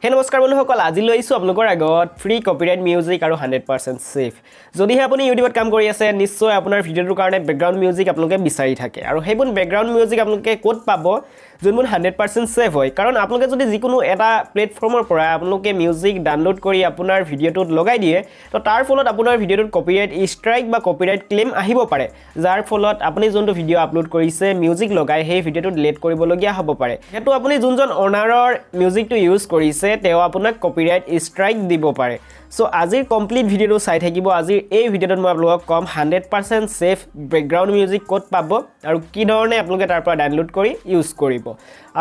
হে নমস্কাৰ বন্ধুসকল আজি লৈছো আপোনালোকৰ আগত ফ্ৰী কপিৰাইট মিউজিক আৰু 100% সেফ যদিহে আপুনি ইউটিউবত কাম কৰি আছে নিশ্চয় আপোনাৰ ভিডিওৰ কাৰণে ব্যাকগ্ৰাউণ্ড মিউজিক আপোনালোকে বিচাৰি থাকে আৰু হেইবন ব্যাকগ্ৰাউণ্ড মিউজিক আপোনালোকে কোড পাব যোনবোৰ 100% সেফ হয় কাৰণ আপোনালোকে যদি যিকোনো এটা প্লেটফৰ্মৰ পৰা আপোনালোকে মিউজিক ডাউনলোড কৰি আপোনাৰ ভিডিওটোত লগাই দিয়ে তো তাৰ ফলত আপোনাৰ ভিডিওটোত কপিৰাইট ষ্ট্ৰাইক বা কপিৰাইট ক্লেম আহিব পাৰে যাৰ ফলত আপুনি যোনটো ভিডিও আপলোড কৰিছে মিউজিক লগাই সেই ভিডিওটো ডিলিট কৰিবলগীয়া হ'ব পাৰে হেতু আপুনি যোনজন অনাৰৰ মিউজিকটো ইউজ কৰিছে তেও আপোনাক কপিৰাইট ষ্ট্ৰাইক দিব পাৰে সো আজিৰ কমপ্লিট ভিডিওটো চাই থাকিব আজিৰ এই ভিডিওটোত মই আপোনালোকক কম 100% সেফ ব্যাকগ্ৰাউণ্ড মিউজিক কোড পাব আৰু কি ধৰণে আপোনালোকে তাৰ পৰা ডাউনলোড কৰি ইউজ কৰিব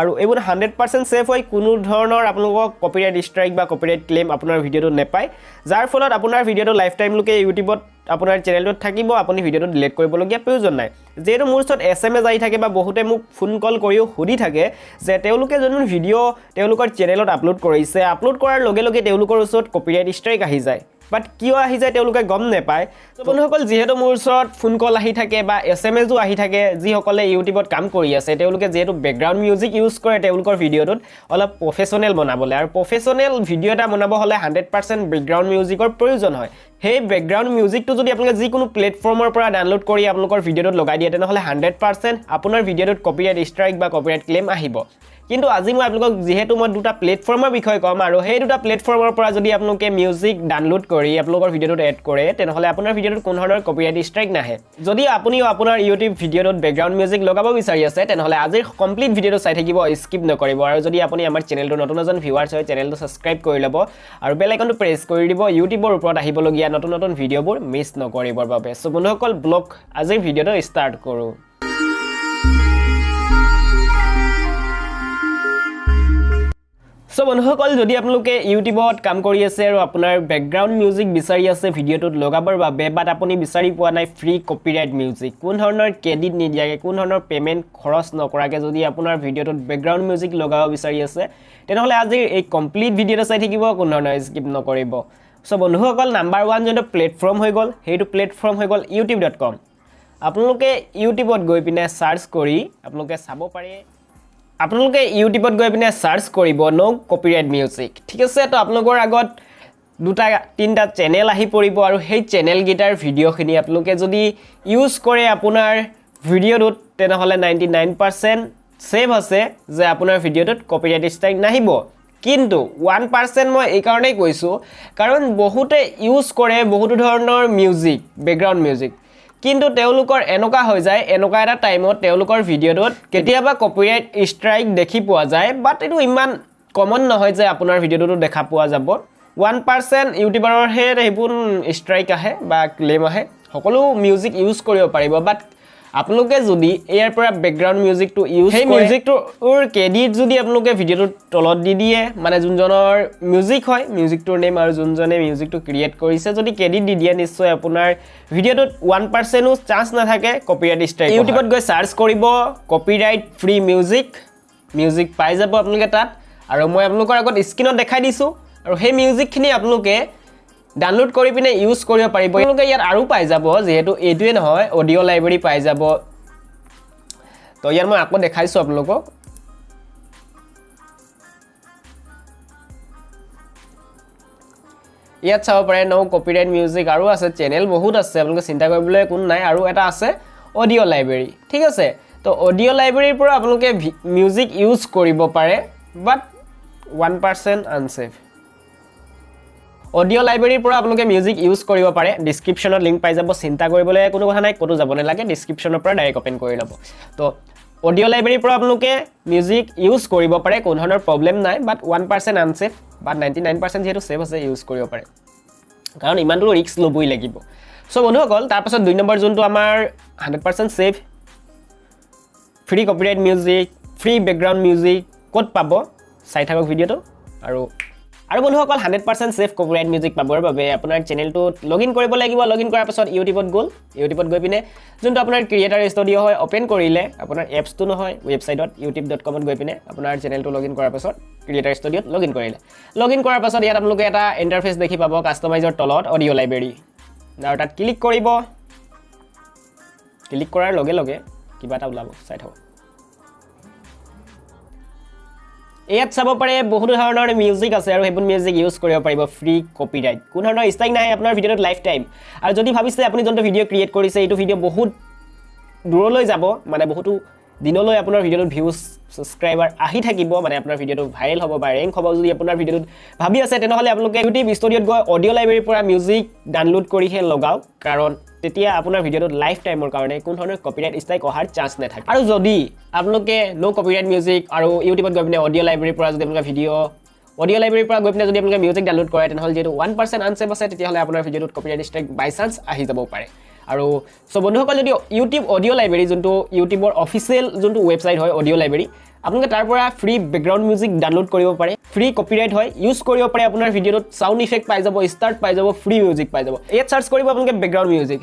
আৰু এইবোৰ 100% সেফ হয় কোনো ধৰণৰ আপোনালোকক কপিৰাইট ষ্ট্ৰাইক বা কপিৰাইট ক্লেম আপোনাৰ ভিডিওটো নেপায় যাৰ ফলত আপোনাৰ ভিডিওটো লাইফ টাইম লুকে ইউটিউবত আপোনাৰ চেনেলটোত থাকিব আপুনি ভিডিওটো ডিলিট কৰিবলগীয়া প্ৰয়োজন নাই যেটো মোৰ ওচৰত এসএমএস আহি থাকে বা বহুতে মোক ফোন কল কৰিও সুধি থাকে যে তেওঁলোকে যোন ভিডিও তেওঁলোকৰ চেনেলত আপলোড কৰিছে আপলোড কৰাৰ লগে লগে তেওঁলোকৰ ওচৰত কপিৰাইট ষ্ট্ৰাইক আহি যায় বাট কিয় আহি যায় তেওঁলোকে গম নেপায় তো বন্ধুসকল যেহেতু মোৰ ওচৰত ফোন কল আহি থাকে বা এসএমএসও আহি থাকে যিসকলে ইউটিউবত কাম কৰি আছে তেওঁলোকে যেহেতু ব্যাকগ্ৰাউণ্ড মিউজিক ইউজ কৰে তেওঁলোকৰ ভিডিওটোত অলপ প্ৰফেশনেল বনাবলে আৰু প্ৰফেশনেল ভিডিও এটা বনাব হলে 100% ব্যাকগ্ৰাউণ্ড মিউজিকৰ প্ৰয়োজন হয় সেই ব্যাকগ্ৰাউণ্ড মিউজিকটো যদি আপোনালোকে যিকোনো প্লেটফৰ্মৰ পৰা ডাউনলোড কৰি আপোনালোকৰ ভিডিওটোত লগাই দিয়ে তেনেহলে 100% আপোনাৰ ভিডিওটোত কপিৰাইট ষ্ট্ৰাইক বা কপিৰাইট ক্লেম আহিব কিন্তু আজি মই আপোনালোকক যেহেতু মই দুটা প্লেটফৰ্মৰ বিষয় কম আৰু সেই দুটা প্লেটফৰ্মৰ পৰা যদি আপোনালোকে মিউজিক ডাউনলোড কৰি আপোনালোকৰ ভিডিওটোত এড কৰে তেনেহলে আপোনাৰ ভিডিওটোত কোন ধৰণৰ কপিৰাইট ষ্ট্ৰাইক নাহে যদি আপুনি আপোনাৰ ইউটিউব ভিডিওটোত ব্যাকগ্ৰাউণ্ড মিউজিক লগাব বিচাৰি আছে তেনেহলে আজিৰ কমপ্লিট ভিডিওটো চাই থাকিব স্কিপ নকৰিব আৰু যদি আপুনি আমাৰ চেনেলটো নতুন এজন ভিউৱাৰ্ছ হয় চেনেলটো সাবস্ক্ৰাইব কৰি ল'ব আৰু বেল আইকনটো প্ৰেছ কৰি দিব ইউটিউবৰ ওপৰত আহিবলগীয়া নতুন নতুন ভিডিওবোৰ মিছ নকৰিবৰ বাবে সো বন্ধুসকল ব্লগ আজিৰ ভিডিওটো ষ্টাৰ্ট কৰো সো বন্ধুসকল যদি আপোনালোকে ইউটিউবত কাম কৰি আছে আৰু আপোনাৰ ব্যাকগ্ৰাউণ্ড মিউজিক বিচাৰি আছে ভিডিওটোত লগাবৰ বাবে বাট আপুনি বিচাৰি পোৱা নাই ফ্ৰী কপিৰাইট মিউজিক কোন ধৰণৰ ক্ৰেডিট নিদিয়াকে কোন ধৰণৰ পেমেন্ট খৰচ নকৰাকে যদি আপোনাৰ ভিডিওটোত ব্যাকগ্ৰাউণ্ড মিউজিক লগাব বিচাৰি আছে তেনেহলে আজি এই কমপ্লিট ভিডিওটো চাই থাকিব কোন ধৰণৰ স্কিপ নকৰিব সো বন্ধুসকল নাম্বাৰ 1 যোনটো প্লেটফৰ্ম হৈ গল হেইটো প্লেটফৰ্ম হৈ গল youtube.com আপোনালোকে ইউটিউবত গৈ পিনে সাৰ্চ কৰি আপোনালোকে চাব পাৰে আপোনালোকে ইউটিউবত গৈ পিনে সাৰ্চ কৰিব নো কপিৰাইট মিউজিক ঠিক আছে তো আপোনালোকৰ আগত দুটা তিনটা চেনেল আহি পৰিব আৰু সেই চেনেল গিটাৰ ভিডিওখিনি আপোনালোকে যদি ইউজ কৰে আপোনাৰ ভিডিওটোত তেনেহলে 99% সেভ আছে যে আপোনাৰ ভিডিওটোত কপিৰাইট ষ্ট্ৰাইক নাহিব কিন্তু 1% মই এই কাৰণেই কৈছো কাৰণ বহুতে ইউজ কৰে বহুত ধৰণৰ মিউজিক ব্যাকগ্ৰাউণ্ড মিউজিক কিন্তু তেওঁলোকৰ এনেকা হৈ যায় এনেকা এটা টাইমত তেওঁলোকৰ ভিডিওটোত কেতিয়াবা কপিৰাইট ষ্ট্ৰাইক দেখি পোৱা যায় বাট এটো ইমান কমন নহয় যে আপোনাৰ ভিডিওটো দেখা পোৱা যাব 1% ইউটিউবাৰৰ হে হেবুন ষ্ট্ৰাইক আহে বা ক্লেম আহে সকলো মিউজিক ইউজ কৰিব পাৰিব বাট আপোনালোকে যদি এয়াৰ পৰা ব্যাকগ্ৰাউণ্ড মিউজিকটো ইউজ কৰে মিউজিকটোৰ ক্ৰেডিট যদি আপোনালোকে ভিডিওটোৰ তলত দি দিয়ে মানে যোনজনৰ মিউজিক হয় মিউজিকটোৰ নেম আৰু যোনজনে মিউজিকটো ক্ৰিয়েট কৰিছে যদি ক্ৰেডিট দি দিয়ে নিশ্চয় আপোনাৰ ভিডিওটোত 1%ও চান্স নাথাকে কপিৰাইট ষ্ট্ৰাইক ইউটিউবত গৈ সাৰ্চ কৰিব কপিৰাইট ফ্ৰী মিউজিক পাই যাব আপোনালোকে তাত আৰু মই আপোনালোকৰ আগত স্ক্ৰিনত দেখাই দিছো আৰু সেই মিউজিকখিনি আপোনালোকে ডাউনলোড কৰি পিনে ইউজ কৰিব পাৰিব আপোনালোকে ইয়াত আৰু পাই যাব যেহেতু এইটোৱে নহয় অডিও লাইব্ৰেৰী পাই যাব তো ইয়াৰ মই আকৌ দেখাইছো আপোনালোকক ইয়াত চাব পাৰে নো কপিৰাইট মিউজিক আৰু আছে চেনেল বহুত আছে আপোনালোকে চিন্তা কৰিবলৈ কোন নাই আৰু এটা আছে অডিও লাইব্ৰেৰী ঠিক আছে তো অডিও লাইব্ৰেৰীৰ পৰা আপোনালোকে মিউজিক ইউজ কৰিব পাৰে বাট 1% আনসেফ অডিও লাইব্ৰেৰীৰ পৰা আপোনালোকে মিউজিক ইউজ কৰিব পাৰে ডেসক্ৰিপচনত লিংক পাই যাব চিন্তা কৰিবলৈ কোনো কথা নাই কতো যাব নালাগে ডেসক্ৰিপচনৰ পৰা ডাইৰেক্ট ওপেন কৰি ল'ব তো অডিও লাইব্ৰেৰীৰ পৰা আপোনালোকে মিউজিক ইউজ কৰিব পাৰে কোনো ধৰণৰ প্ৰবলেম নাই বাট 1% আনসেফ বাট 99% যেহেতু সেভ আছে ইউজ কৰিব পাৰে কাৰণ ইমানটো ৰিস্ক লবই লাগিব সো বন্ধুসকল তাৰ পাছত 2 নম্বৰ যোনটো আমাৰ 100% safe free copyright music free background music code পাব চাই থাকক ভিডিওটো আৰু বন্ধুসকল 100% সেফ কপিৰাইট মিউজিক পাবৰ বাবে আপোনাৰ চেনেলটো লগইন কৰিব লাগিব লগইন কৰাৰ পাছত ইউটিউবত গৈ পিনে যোনটো আপোনাৰ ক্ৰিয়েটাৰ ষ্টুডিও হয় ওপেন কৰিলে আপোনাৰ এপছটো নহয় ৱেবসাইটত youtube.com ত গৈ পিনে আপোনাৰ চেনেলটো লগইন কৰাৰ পাছত ক্ৰিয়েটাৰ ষ্টুডিওত লগইন কৰিলে লগইন কৰাৰ পাছত ইয়াত আপোনালোকে এটা ইন্টাৰফেস দেখি পাব কাস্টমাইজৰ তলত অডিও লাইব্ৰেৰী আৰু তাত ক্লিক কৰিব ক্লিক কৰাৰ লগে লগে কিবা এটা ওলাব চাই থাকক ইয়াত চাব পাৰে বহুত ধৰণৰ মিউজিক আছে আৰু সেইবোৰ মিউজিক ইউজ কৰিব পাৰিব ফ্ৰী কপিৰাইট কোনো ধৰণৰ ষ্ট্ৰাইক নাই আপোনাৰ ভিডিঅ'ত লাইফ টাইম আৰু যদি ভাবিছে আপুনি যোনটো ভিডিঅ' ক্ৰিয়েট কৰিছে এইটো ভিডিঅ' বহুত দূৰলৈ যাব মানে বহুতো দিনলৈ আপোনাৰ ভিডিঅ'টোত ভিউজ সাবস্ক্ৰাইবাৰ আহি থাকিব মানে আপোনাৰ ভিডিঅ'টো ভাইৰেল হ'ব বা ৰেংক হ'ব যদি আপোনাৰ ভিডিঅ'টোত ভাবি আছে তেনেহ'লে আপোনালোকে ইউটিউব ষ্টুডিঅ'ত গৈ অডিঅ' লাইব্ৰেৰীৰ পৰা মিউজিক ডাউনলোড কৰিহে লগাওক কাৰণ তেতিয়া আপোনাৰ ভিডিঅ'টোত লাইফ টাইমৰ কাৰণে কোনো ধৰণৰ কপিৰাইট ষ্ট্ৰাইক অহাৰ চান্স নাথাকে আৰু যদি আপোনালোকে নো কপিৰাইট মিউজিক আৰু ইউটিউবত গৈ পিনে অডিঅ' লাইব্ৰেৰীৰ পৰা যদি আপোনালোকে অডিঅ' লাইব্ৰেৰীৰ পৰা গৈ পিনে যদি আপোনালোকে মিউজিক ডাউনলোড কৰে তেনেহ'লে যিহেতু 1% আনছেফ আছে তেতিয়াহ'লে আপোনাৰ ভিডিঅ'টোত কপিৰাইট ষ্ট্ৰাইক বাই চান্স আহি যাব পাৰে আৰু সো বন্ধুসকল যদি ইউটিউব অডিঅ' লাইব্ৰেৰী যোনটো ইউটিউবৰ অফিচিয়েল যোনটো ৱেবছাইট হয় অডিঅ' লাইব্ৰেৰী আপোনালোকে তাৰ পৰা ফ্ৰী বেকগ্ৰাউণ্ড মিউজিক ডাউনলোড কৰিব পাৰে ফ্ৰী কপিৰাইট হয় ইউজ কৰিব পাৰে আপোনাৰ ভিডিঅ'টোত সাউণ্ড ইফেক্ট পাই যাব ষ্টাৰ্ট পাই যাব ফ্ৰী মিউজিক পাই যাব ইয়াত সাৰ্চ কৰিব আপোনালোকে বেকগ্ৰাউণ্ড মিউজিক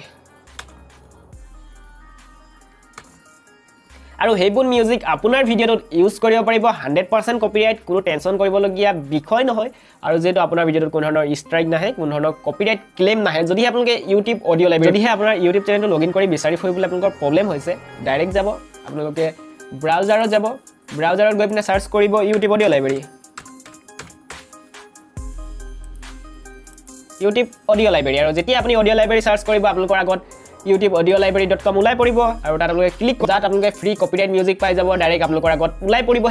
আৰু সেইবোৰ মিউজিক আপোনাৰ ভিডিঅ'টোত ইউজ কৰিব পাৰিব 100% কপিৰাইট কোনো টেনচন কৰিবলগীয়া বিষয় নহয় আৰু যেটো আপোনাৰ ভিডিঅ'টোত কোনো ধৰণৰ ষ্ট্ৰাইক নাহে কোনো ধৰণৰ কপিৰাইট ক্লেম নাহে যদি আপোনালোকে ইউটিউব অডিঅ' লাইব্ৰেৰী যদিহে আপোনাৰ ইউটিউব চেনেলটো লগইন কৰি বিচাৰি ফুৰিবলৈ আপোনালোকৰ প্ৰব্লেম হৈছে ডাইৰেক্ট যাব আপোনালোকে ব্ৰাউজাৰত যাব ব্ৰাউজাৰত গৈ পিনে সাৰ্চ কৰিব YouTube audio' library YouTube audio' library আৰু যেতিয়া আপুনি অডিঅ' লাইব্ৰেৰী সাৰ্চ কৰিব আপোনালোকৰ আগত youtube-audiolibrary.com ওলাই পৰিব আৰু তাত আপোনালোকে ক্লিক কৰি তাত আপোনালোকে ফ্ৰী কপিৰাইট মিউজিক পাই যাব ডাইৰেক্ট আপোনালোকৰ আগত ওলাই পৰিব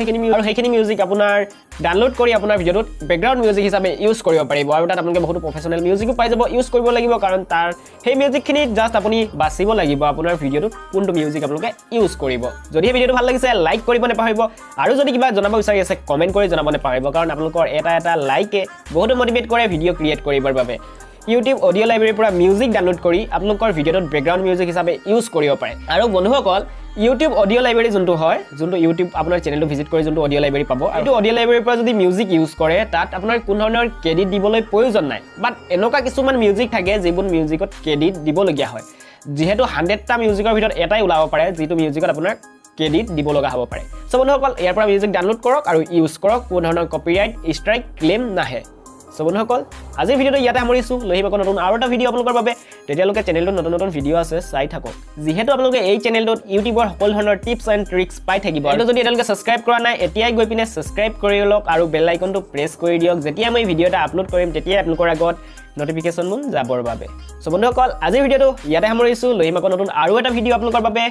সেইখিনি মিউজিক আপোনাৰ ডাউনলোড কৰি আপোনাৰ ভিডিঅ'টোত বেকগ্ৰাউণ্ড মিউজিক হিচাপে ইউজ কৰিব পাৰিব আৰু তাত আপোনালোকে বহুত প্ৰফেচনেল মিউজিকো পাই যাব ইউজ কৰিব লাগিব কাৰণ তাৰ সেই মিউজিকখিনি জাষ্ট আপুনি বাছিব লাগিব আপোনাৰ ভিডিঅ'টোত কোনটো মিউজিক আপোনালোকে ইউজ কৰিব যদি এই ভিডিঅ'টো ভাল লাগিছে লাইক কৰিব নাপাহৰিব আৰু যদি কিবা জনাব বিচাৰি আছে কমেণ্ট কৰি জনাব নাপাহৰিব কাৰণ আপোনালোকৰ এটা লাইকে বহুতো মটিভেট কৰে ভিডিঅ' ক্ৰিয়েট কৰিবৰ বাবে YouTube অডিঅ' লাইব্ৰেৰীৰ পৰা মিউজিক ডাউনলোড কৰি আপোনালোকৰ ভিডিঅ'টোত বেকগ্ৰাউণ্ড মিউজিক হিচাপে ইউজ কৰিব পাৰে আৰু বন্ধুসকল YouTube অডিঅ' লাইব্ৰেৰী যোনটো হয় যোনটো YouTube আপোনাৰ চেনেলটো ভিজিট কৰি যোনটো অডিঅ' লাইব্ৰেৰী পাব আৰু অডিঅ' লাইব্ৰেৰীৰ পৰা যদি মিউজিক ইউজ কৰে তাত আপোনাৰ কোনো ধৰণৰ ক্ৰেডিট দিবলৈ প্ৰয়োজন নাই বাট এনেকুৱা কিছুমান মিউজিক থাকে যিবোৰ মিউজিকত ক্ৰেডিট দিবলগীয়া হয় যিহেতু 100টা মিউজিকৰ ভিতৰত এটাই ওলাব পাৰে যিটো মিউজিকত আপোনাৰ ক্ৰেডিট দিব লগা হ'ব পাৰে সো বন্ধুসকল ইয়াৰ পৰা মিউজিক ডাউনলোড কৰক আৰু ইউজ কৰক কোনো ধৰণৰ কপিৰাইট ষ্ট্ৰাইক ক্লেম নাহে সো বন্ধুসকল আজিৰ ভিডিঅ'টো ইয়াতে সামৰিছোঁ লৈ আহিব নতুন আৰু এটা ভিডিঅ' আপোনালোকৰ বাবে তেতিয়ালৈকে চেনেলটোত নতুন ভিডিঅ' আছে চাই থাকক যিহেতু আপোনালোকে এই চেনেলটোত ইউটিউবৰ সকলো ধৰণৰ টিপছ এণ্ড ট্ৰিক্স পাই থাকিব আৰু যদি এতিয়ালৈকে ছাবস্ক্ৰাইব কৰা নাই এতিয়াই গৈ পিনে ছাবস্ক্ৰাইব কৰি লওক আৰু বেল আইকনটো প্ৰেছ কৰি দিয়ক যেতিয়া মই ভিডিঅ' এটা আপলোড কৰিম তেতিয়াই আপোনালোকৰ আগত নটিফিকেশ্যন যাবৰ বাবে সো বন্ধুসকল আজিৰ ভিডিঅ'টো ইয়াতে সামৰিছোঁ লৈ আহিব নতুন আৰু এটা ভিডিঅ' আপোনালোকৰ বাবে